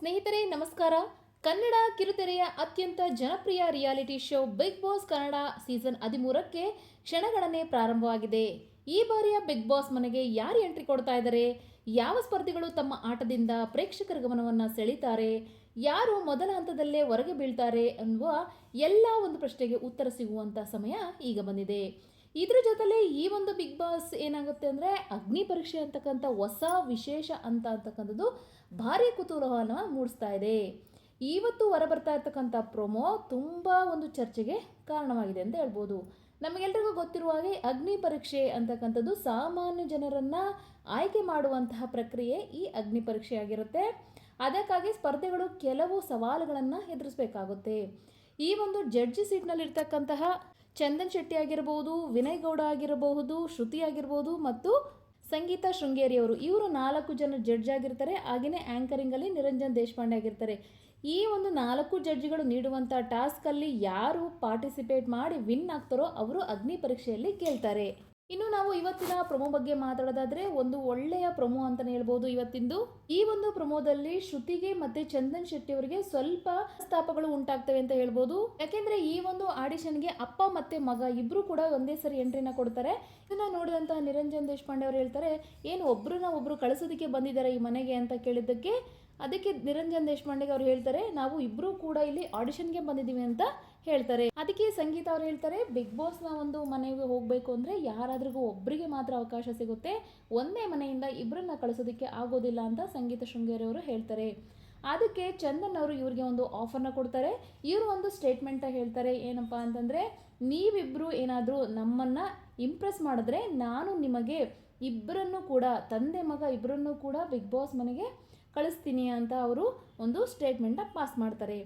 ಸ್ನೇಹಿತರೆ ನಮಸ್ಕಾರ. ಕನ್ನಡ ಕಿರುತೆರೆಯ ಅತ್ಯಂತ ಜನಪ್ರಿಯ reality show Bigg Boss Kannada season 13ಕ್ಕೆ ಕ್ಷಣಗಣನೆ ಪ್ರಾರಂಭವಾಗಿದೆ. ಈ ಬಾರಿಯ ಬಿಗ್ ಬಾಸ್ ಮನೆಗೆ ಯಾರು ಎಂಟ್ರಿ ಕೊಡ್ತಾ ಇದ್ದಾರೆ, ಯಾವ ಸ್ಪರ್ಧಿಗಳು ತಮ್ಮ ಆಟದಿಂದ ಪ್ರೇಕ್ಷಕರ ಗಮನವನ್ನು ಸೆಳೀತಾರೆ, ಯಾರು ಮೊದಲ ಹಂತದಲ್ಲೇ ಹೊರಗೆ ಬೀಳ್ತಾರೆ ಅನ್ನುವ ಎಲ್ಲ ಒಂದು ಪ್ರಶ್ನೆಗೆ ಉತ್ತರ ಸಿಗುವಂಥ ಸಮಯ ಈಗ ಬಂದಿದೆ. ಇದ್ರ ಜೊತೆಲೆ ಈ ಒಂದು ಬಿಗ್ ಬಾಸ್ ಏನಾಗುತ್ತೆ ಅಂದರೆ ಅಗ್ನಿ ಪರೀಕ್ಷೆ ಅಂತಕ್ಕಂಥ ಹೊಸ ವಿಶೇಷ ಅಂತಕ್ಕಂಥದ್ದು ಭಾರಿ ಕುತೂಹಲವನ್ನು ಮೂಡಿಸ್ತಾ ಇದೆ. ಇವತ್ತು ಹೊರಬರ್ತಾ ಇರ್ತಕ್ಕಂಥ ಪ್ರೊಮೋ ತುಂಬ ಒಂದು ಚರ್ಚೆಗೆ ಕಾರಣವಾಗಿದೆ ಅಂತ ಹೇಳ್ಬೋದು. ನಮಗೆಲ್ರಿಗೂ ಗೊತ್ತಿರುವ ಹಾಗೆ ಅಗ್ನಿ ಪರೀಕ್ಷೆ ಅಂತಕ್ಕಂಥದ್ದು ಸಾಮಾನ್ಯ ಜನರನ್ನು ಆಯ್ಕೆ ಮಾಡುವಂತಹ ಪ್ರಕ್ರಿಯೆ ಈ ಅಗ್ನಿ ಪರೀಕ್ಷೆ ಆಗಿರುತ್ತೆ. ಅದಕ್ಕಾಗಿ ಸ್ಪರ್ಧೆಗಳು ಕೆಲವು ಸವಾಲುಗಳನ್ನು ಎದುರಿಸಬೇಕಾಗುತ್ತೆ. ಈ ಒಂದು ಜಡ್ಜಿ ಸೀಟ್ನಲ್ಲಿರ್ತಕ್ಕಂತಹ ಚಂದನ್ ಶೆಟ್ಟಿ ಆಗಿರಬಹುದು, ವಿನಯ್ ಗೌಡ ಆಗಿರಬಹುದು, ಶ್ರುತಿ ಆಗಿರ್ಬೋದು ಮತ್ತು ಸಂಗೀತಾ ಶೃಂಗೇರಿ ಅವರು, ಇವರು 4 ಜನ ಜಡ್ಜ್ ಆಗಿರ್ತಾರೆ. ಹಾಗೆಯೇ ಆ್ಯಂಕರಿಂಗಲ್ಲಿ ನಿರಂಜನ್ ದೇಶಪಾಂಡೆ ಆಗಿರ್ತಾರೆ. ಈ ಒಂದು 4 ಜಡ್ಜಿಗಳು ನೀಡುವಂಥ ಟಾಸ್ಕಲ್ಲಿ ಯಾರು ಪಾರ್ಟಿಸಿಪೇಟ್ ಮಾಡಿ ವಿನ್ ಆಗ್ತಾರೋ ಅವರು ಅಗ್ನಿ ಪರೀಕ್ಷೆಯಲ್ಲಿ ಗೆಲ್ತಾರೆ. ಇನ್ನು ನಾವು ಇವತ್ತಿನ ಪ್ರೊಮೋ ಬಗ್ಗೆ ಮಾತಾಡೋದಾದ್ರೆ ಒಂದು ಒಳ್ಳೆಯ ಪ್ರೊಮೋ ಅಂತಲೇ ಹೇಳ್ಬೋದು ಇವತ್ತಿಂದು. ಈ ಒಂದು ಪ್ರೊಮೋದಲ್ಲಿ ಶ್ರುತಿಗೆ ಮತ್ತೆ ಚಂದನ್ ಶೆಟ್ಟಿ ಅವರಿಗೆ ಸ್ವಲ್ಪ ಸ್ಥಾಪಗಳು ಉಂಟಾಗ್ತವೆ ಅಂತ ಹೇಳ್ಬೋದು. ಯಾಕೆಂದ್ರೆ ಈ ಒಂದು ಆಡಿಷನ್ಗೆ ಅಪ್ಪ ಮತ್ತೆ ಮಗ ಇಬ್ರು ಕೂಡ ಒಂದೇ ಸರಿ ಎಂಟ್ರಿನ ಕೊಡ್ತಾರೆ. ಇದನ್ನ ನೋಡಿದಂತಹ ನಿರಂಜನ್ ದೇಶಪಾಂಡೆ ಅವರು ಹೇಳ್ತಾರೆ, ಏನು ಒಬ್ರು ಕಳಿಸೋದಕ್ಕೆ ಬಂದಿದ್ದಾರೆ ಈ ಮನೆಗೆ ಅಂತ ಕೇಳಿದ್ದಕ್ಕೆ ಅದಕ್ಕೆ ನಿರಂಜನ್ ದೇಶಪಾಂಡೆಗೆ ಅವ್ರು ಹೇಳ್ತಾರೆ, ನಾವು ಇಬ್ಬರು ಕೂಡ ಇಲ್ಲಿ ಆಡಿಷನ್ಗೆ ಬಂದಿದ್ದೀವಿ ಅಂತ ಹೇಳ್ತಾರೆ. ಅದಕ್ಕೆ ಸಂಗೀತ ಅವ್ರು ಹೇಳ್ತಾರೆ, ಬಿಗ್ ಬಾಸ್ನ ಒಂದು ಮನೆಗೆ ಹೋಗಬೇಕು ಅಂದರೆ ಯಾರಾದ್ರಿಗೂ ಒಬ್ಬರಿಗೆ ಮಾತ್ರ ಅವಕಾಶ ಸಿಗುತ್ತೆ, ಒಂದೇ ಮನೆಯಿಂದ ಇಬ್ಬರನ್ನ ಕಳಿಸೋದಕ್ಕೆ ಆಗೋದಿಲ್ಲ ಅಂತ ಸಂಗೀತ ಶೃಂಗೇರಿ ಅವರು ಹೇಳ್ತಾರೆ. ಅದಕ್ಕೆ ಚಂದನ್ ಅವರು ಇವ್ರಿಗೆ ಒಂದು ಆಫರ್ನ ಕೊಡ್ತಾರೆ. ಇವರು ಒಂದು ಸ್ಟೇಟ್ಮೆಂಟ ಹೇಳ್ತಾರೆ, ಏನಪ್ಪ ಅಂತಂದರೆ ನೀವಿಬ್ಬರು ಏನಾದರೂ ನಮ್ಮನ್ನು ಇಂಪ್ರೆಸ್ ಮಾಡಿದ್ರೆ ನಾನು ನಿಮಗೆ ಇಬ್ಬರನ್ನು ಕೂಡ ತಂದೆ ಮಗ ಇಬ್ಬರನ್ನು ಕೂಡ ಬಿಗ್ ಬಾಸ್ ಮನೆಗೆ ಕಳಿಸ್ತೀನಿ ಅಂತ ಅವರು ಒಂದು ಸ್ಟೇಟ್ಮೆಂಟ್ನ ಪಾಸ್ ಮಾಡ್ತಾರೆ.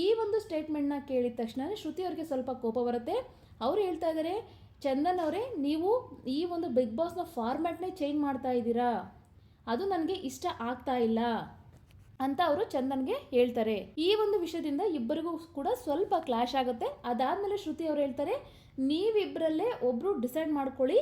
ಈ ಒಂದು ಸ್ಟೇಟ್ಮೆಂಟ್ನ ಕೇಳಿದ ತಕ್ಷಣ ಶ್ರುತಿ ಅವ್ರಿಗೆ ಸ್ವಲ್ಪ ಕೋಪ ಬರುತ್ತೆ. ಅವರು ಹೇಳ್ತಾ ಇದ್ದಾರೆ, ಚಂದನ್ ಅವರೇ ನೀವು ಈ ಒಂದು ಬಿಗ್ ಬಾಸ್ನ ಫಾರ್ಮ್ಯಾಟ್ನೇ ಚೇಂಜ್ ಮಾಡ್ತಾ ಇದ್ದೀರಾ, ಅದು ನನಗೆ ಇಷ್ಟ ಆಗ್ತಾ ಇಲ್ಲ ಅಂತ ಅವರು ಚಂದನ್ಗೆ ಹೇಳ್ತಾರೆ. ಈ ಒಂದು ವಿಷಯದಿಂದ ಇಬ್ಬರಿಗೂ ಕೂಡ ಸ್ವಲ್ಪ ಕ್ಲಾಶ್ ಆಗುತ್ತೆ. ಅದಾದಮೇಲೆ ಶ್ರುತಿ ಅವರು ಹೇಳ್ತಾರೆ, ನೀವಿಬ್ಬರಲ್ಲೇ ಒಬ್ಬರು ಡಿಸೈಡ್ ಮಾಡ್ಕೊಳ್ಳಿ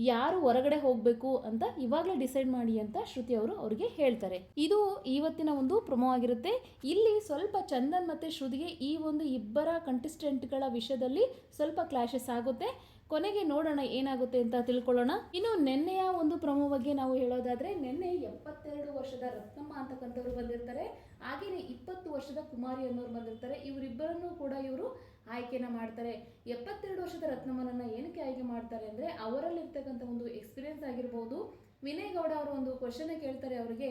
ಯಾರು ಹೊರಗಡೆ ಹೋಗಬೇಕು ಅಂತ ಇವಾಗಲೇ ಡಿಸೈಡ್ ಮಾಡಿ ಅಂತ ಶ್ರುತಿ ಅವರು ಅವರಿಗೆ ಹೇಳ್ತಾರೆ. ಇದು ಇವತ್ತಿನ ಒಂದು ಪ್ರೊಮೋ ಆಗಿರುತ್ತೆ. ಇಲ್ಲಿ ಸ್ವಲ್ಪ ಚಂದನ್ ಮತ್ತು ಶ್ರುತಿಗೆ ಈ ಒಂದು ಇಬ್ಬರ ಕಂಟೆಸ್ಟೆಂಟ್ಗಳ ವಿಷಯದಲ್ಲಿ ಸ್ವಲ್ಪ ಕ್ಲಾಶಸ್ ಆಗುತ್ತೆ. ಕೊನೆಗೆ ನೋಡೋಣ ಏನಾಗುತ್ತೆ ಅಂತ ತಿಳ್ಕೊಳ್ಳೋಣ. ಇನ್ನು ನಿನ್ನೆಯ ಒಂದು ಪ್ರೊಮೋ ಬಗ್ಗೆ ನಾವು ಹೇಳೋದಾದ್ರೆ, ನಿನ್ನೆ 72 ವರ್ಷದ ರತ್ನಮ್ಮ ಅಂತಕ್ಕಂಥವ್ರು ಬಂದಿರ್ತಾರೆ. ಹಾಗೆಯೇ 20 ವರ್ಷದ ಕುಮಾರಿ ಅನ್ನೋರು ಬಂದಿರ್ತಾರೆ. ಇವರಿಬ್ಬರನ್ನು ಕೂಡ ಇವರು ಆಯ್ಕೆನ ಮಾಡ್ತಾರೆ. 72 ವರ್ಷದ ರತ್ನಮ್ಮನನ್ನ ಏನಕ್ಕೆ ಆಯ್ಕೆ ಮಾಡ್ತಾರೆ ಅಂದರೆ ಅವರಲ್ಲಿರ್ತಕ್ಕಂಥ ಒಂದು ಎಕ್ಸ್ಪೀರಿಯನ್ಸ್ ಆಗಿರ್ಬೋದು. ವಿನಯ್ ಗೌಡ ಅವರು ಒಂದು ಕ್ವಶನ್ ಕೇಳ್ತಾರೆ ಅವರಿಗೆ,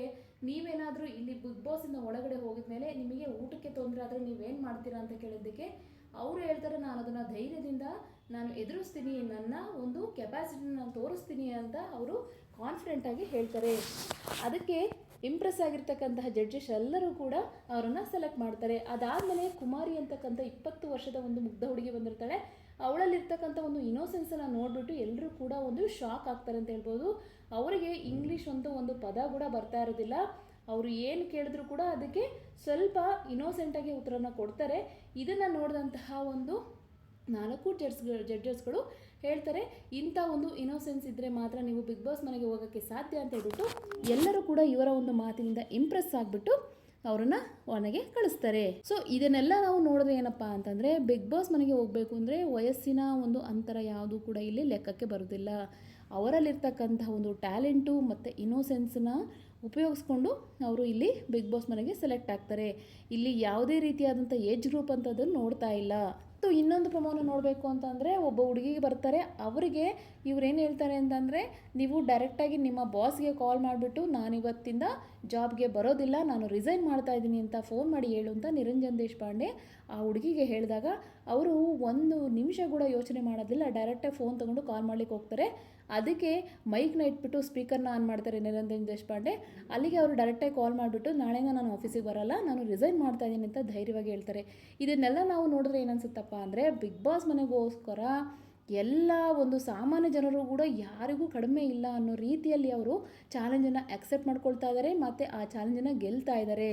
ನೀವೇನಾದರೂ ಇಲ್ಲಿ ಬಿಗ್ ಬಾಸಿಂದ ಒಳಗಡೆ ಹೋಗಿದ ಮೇಲೆ ನಿಮಗೆ ಊಟಕ್ಕೆ ತೊಂದರೆ ಆದರೆ ನೀವೇನು ಮಾಡ್ತೀರಾ ಅಂತ ಕೇಳಿದ್ದಕ್ಕೆ ಅವರು ಹೇಳ್ತಾರೆ, ನಾನು ಅದನ್ನು ಧೈರ್ಯದಿಂದ ನಾನು ಎದುರಿಸ್ತೀನಿ, ನನ್ನ ಒಂದು ಕೆಪಾಸಿಟಿನ ನಾನು ತೋರಿಸ್ತೀನಿ ಅಂತ ಅವರು ಕಾನ್ಫಿಡೆಂಟಾಗಿ ಹೇಳ್ತಾರೆ. ಅದಕ್ಕೆ ಇಂಪ್ರೆಸ್ ಆಗಿರ್ತಕ್ಕಂತಹ ಜಡ್ಜಸ್ ಎಲ್ಲರೂ ಕೂಡ ಅವರನ್ನು ಸೆಲೆಕ್ಟ್ ಮಾಡ್ತಾರೆ. ಅದಾದಮೇಲೆ ಕುಮಾರಿ ಅಂತಕ್ಕಂಥ 20 ವರ್ಷದ ಒಂದು ಮುಗ್ಧ ಹುಡುಗಿ ಬಂದಿರ್ತಾಳೆ. ಅವಳಲ್ಲಿರ್ತಕ್ಕಂಥ ಒಂದು ಇನ್ನೋಸೆನ್ಸನ್ನು ನೋಡಿಬಿಟ್ಟು ಎಲ್ಲರೂ ಕೂಡ ಒಂದು ಶಾಕ್ ಆಗ್ತಾರೆ ಅಂತ ಹೇಳ್ಬೋದು. ಅವರಿಗೆ ಇಂಗ್ಲೀಷ್ ಅಂತ ಒಂದು ಪದ ಕೂಡ ಬರ್ತಾ ಇರೋದಿಲ್ಲ. ಅವರು ಏನು ಕೇಳಿದ್ರು ಕೂಡ ಅದಕ್ಕೆ ಸ್ವಲ್ಪ ಇನ್ನೋಸೆಂಟಾಗಿ ಉತ್ತರನ ಕೊಡ್ತಾರೆ. ಇದನ್ನು ನೋಡಿದಂತಹ ಒಂದು 4 ಜಡ್ಜಸ್ಗಳು ಹೇಳ್ತಾರೆ, ಇಂಥ ಒಂದು ಇನ್ನೋಸೆನ್ಸ್ ಇದ್ದರೆ ಮಾತ್ರ ನೀವು ಬಿಗ್ ಬಾಸ್ ಮನೆಗೆ ಹೋಗೋಕ್ಕೆ ಸಾಧ್ಯ ಅಂತ ಹೇಳ್ಬಿಟ್ಟು ಎಲ್ಲರೂ ಕೂಡ ಇವರ ಒಂದು ಮಾತಿನಿಂದ ಇಂಪ್ರೆಸ್ ಆಗಿಬಿಟ್ಟು ಅವರನ್ನು ಮನೆಗೆ ಕಳಿಸ್ತಾರೆ. ಸೊ ಇದನ್ನೆಲ್ಲ ನಾವು ನೋಡಿದ್ರೆ ಏನಪ್ಪ ಅಂತಂದರೆ ಬಿಗ್ ಬಾಸ್ ಮನೆಗೆ ಹೋಗಬೇಕು ಅಂದರೆ ವಯಸ್ಸಿನ ಒಂದು ಅಂತರ ಯಾವುದೂ ಕೂಡ ಇಲ್ಲಿ ಲೆಕ್ಕಕ್ಕೆ ಬರೋದಿಲ್ಲ. ಅವರಲ್ಲಿರ್ತಕ್ಕಂತಹ ಒಂದು ಟ್ಯಾಲೆಂಟು ಮತ್ತು ಇನ್ನೋಸೆನ್ಸನ್ನ ಉಪಯೋಗಿಸ್ಕೊಂಡು ಅವರು ಇಲ್ಲಿ ಬಿಗ್ ಬಾಸ್ ಮನೆಗೆ ಸೆಲೆಕ್ಟ್ ಆಗ್ತಾರೆ. ಇಲ್ಲಿ ಯಾವುದೇ ರೀತಿಯಾದಂಥ ಏಜ್ ಗ್ರೂಪ್ ಅಂತದನ್ನು ನೋಡ್ತಾ ಇಲ್ಲ. ಮತ್ತು ಇನ್ನೊಂದು ಪ್ರಮೋನ ನೋಡಬೇಕು ಅಂತಂದರೆ ಒಬ್ಬ ಹುಡುಗಿಗೆ ಬರ್ತಾರೆ. ಅವರಿಗೆ ಇವ್ರೇನು ಹೇಳ್ತಾರೆ ಅಂತಂದರೆ, ನೀವು ಡೈರೆಕ್ಟಾಗಿ ನಿಮ್ಮ ಬಾಸ್ಗೆ ಕಾಲ್ ಮಾಡಿಬಿಟ್ಟು ನಾನಿವತ್ತಿಂದ ಜಾಬ್ಗೆ ಬರೋದಿಲ್ಲ, ನಾನು ರಿಸೈನ್ ಮಾಡ್ತಾ ಇದ್ದೀನಿ ಅಂತ ಫೋನ್ ಮಾಡಿ ಹೇಳು ಅಂತ ನಿರಂಜನ್ ದೇಶಪಾಂಡೆ ಆ ಹುಡುಗಿಗೆ ಹೇಳಿದಾಗ ಅವರು 1 ನಿಮಿಷ ಕೂಡ ಯೋಚನೆ ಮಾಡೋದಿಲ್ಲ, ಡೈರೆಕ್ಟಾಗಿ ಫೋನ್ ತೊಗೊಂಡು ಕಾಲ್ ಮಾಡ್ಲಿಕ್ಕೆ ಹೋಗ್ತಾರೆ. ಅದಕ್ಕೆ ಮೈಕ್ನ ಇಟ್ಬಿಟ್ಟು ಸ್ಪೀಕರ್ನ ಆನ್ ಮಾಡ್ತಾರೆ ನಿರಂಜನ್ ದೇಶಪಾಂಡೆ. ಅಲ್ಲಿಗೆ ಅವರು ಡೈರೆಕ್ಟಾಗಿ ಕಾಲ್ ಮಾಡಿಬಿಟ್ಟು ನಾಳೆಯಿಂದ ನಾನು ಆಫೀಸಿಗೆ ಬರಲ್ಲ, ನಾನು ರಿಸೈನ್ ಮಾಡ್ತಾ ಇದ್ದೀನಿ ಅಂತ ಧೈರ್ಯವಾಗಿ ಹೇಳ್ತಾರೆ. ಇದನ್ನೆಲ್ಲ ನಾವು ನೋಡಿದ್ರೆ ಏನನ್ಸುತ್ತಪ್ಪ ಅಂದರೆ ಬಿಗ್ ಬಾಸ್ ಮನೆಗೋಸ್ಕರ ಎಲ್ಲ ಒಂದು ಸಾಮಾನ್ಯ ಜನರು ಕೂಡ ಯಾರಿಗೂ ಕಡಿಮೆ ಇಲ್ಲ ಅನ್ನೋ ರೀತಿಯಲ್ಲಿ ಅವರು ಚಾಲೆಂಜನ್ನು ಅಕ್ಸೆಪ್ಟ್ ಮಾಡ್ಕೊಳ್ತಾ ಇದ್ದಾರೆ ಮತ್ತು ಆ ಚಾಲೆಂಜನ್ನು ಗೆಲ್ತಾ ಇದ್ದಾರೆ.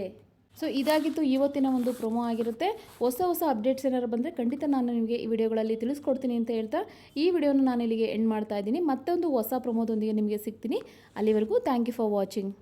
ಸೊ ಇದಾಗಿತ್ತು ಇವತ್ತಿನ ಒಂದು ಪ್ರೊಮೋ ಆಗಿರುತ್ತೆ. ಹೊಸ ಅಪ್ಡೇಟ್ಸ್ ಏನಾದ್ರು ಬಂದರೆ ಖಂಡಿತ ನಾನು ನಿಮಗೆ ಈ ವಿಡಿಯೋಗಳಲ್ಲಿ ತಿಳಿಸ್ಕೊಡ್ತೀನಿ ಅಂತ ಹೇಳ್ತಾ ಈ ವಿಡಿಯೋನ ನಾನು ಇಲ್ಲಿಗೆ ಎಂಡ್ ಮಾಡ್ತಾ ಇದ್ದೀನಿ. ಮತ್ತೊಂದು ಹೊಸ ಪ್ರೊಮೋದೊಂದಿಗೆ ನಿಮಗೆ ಸಿಗ್ತೀನಿ. ಅಲ್ಲಿವರೆಗೂ ಥ್ಯಾಂಕ್ ಯು ಫಾರ್ ವಾಚಿಂಗ್.